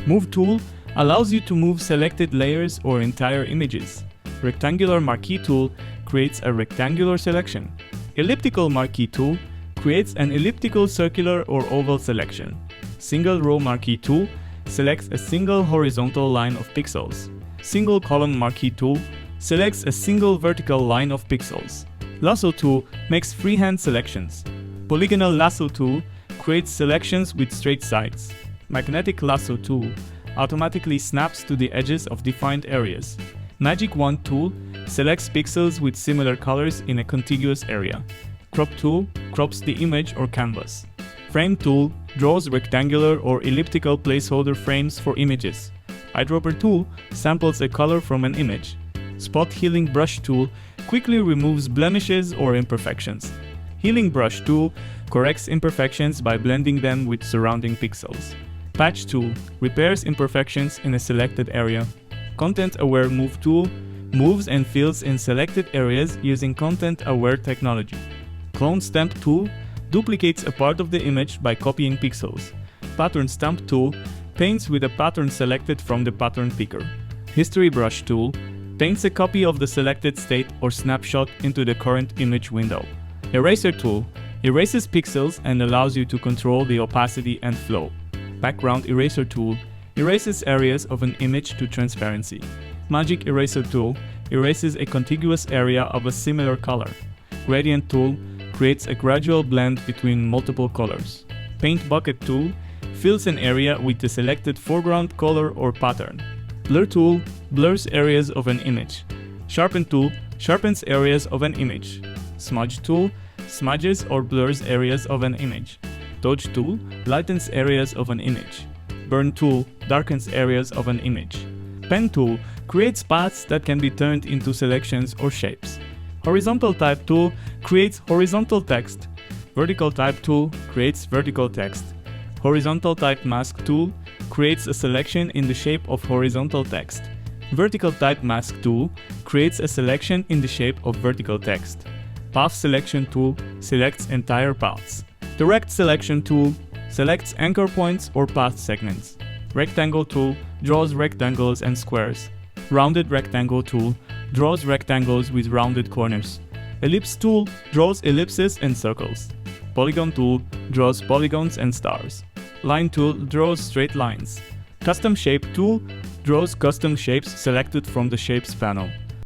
Move tool allows you to move selected layers or entire images. Rectangular marquee tool creates a rectangular selection. Elliptical marquee tool creates an elliptical, circular, or oval selection. Single row marquee tool selects a single horizontal line of pixels. Single column marquee tool selects a single vertical line of pixels. Lasso tool makes freehand selections. Polygonal lasso tool creates selections with straight sides. Magnetic lasso tool automatically snaps to the edges of defined areas. Magic wand tool selects pixels with similar colors in a contiguous area. Crop tool crops the image or canvas. Frame tool draws rectangular or elliptical placeholder frames for images. Eyedropper tool samples a color from an image. Spot healing brush tool quickly removes blemishes or imperfections. Healing brush tool corrects imperfections by blending them with surrounding pixels. Patch tool repairs imperfections in a selected area. Content-aware move tool moves and fills in selected areas using content-aware technology. Clone stamp tool duplicates a part of the image by copying pixels. Pattern stamp tool paints with a pattern selected from the pattern picker. History brush tool paints a copy of the selected state or snapshot into the current image window. Eraser tool erases pixels and allows you to control the opacity and flow. Background eraser tool erases areas of an image to transparency. Magic eraser tool erases a contiguous area of a similar color. Gradient tool creates a gradual blend between multiple colors. Paint bucket tool fills an area with the selected foreground color or pattern. Blur tool blurs areas of an image. Sharpen tool sharpens areas of an image. Smudge tool smudges or blurs areas of an image. Dodge tool lightens areas of an image. Burn tool darkens areas of an image. Pen tool creates paths that can be turned into selections or shapes. Horizontal type tool creates horizontal text. Vertical type tool creates vertical text. Horizontal type mask tool creates a selection in the shape of horizontal text. Vertical type mask tool creates a selection in the shape of vertical text. Path selection tool selects entire paths. Direct selection tool selects anchor points or path segments. Rectangle tool draws rectangles and squares. Rounded rectangle tool draws rectangles with rounded corners. Ellipse tool draws ellipses and circles. Polygon tool draws polygons and stars. Line tool draws straight lines. Custom shape tool draws custom shapes selected from the shapes panel.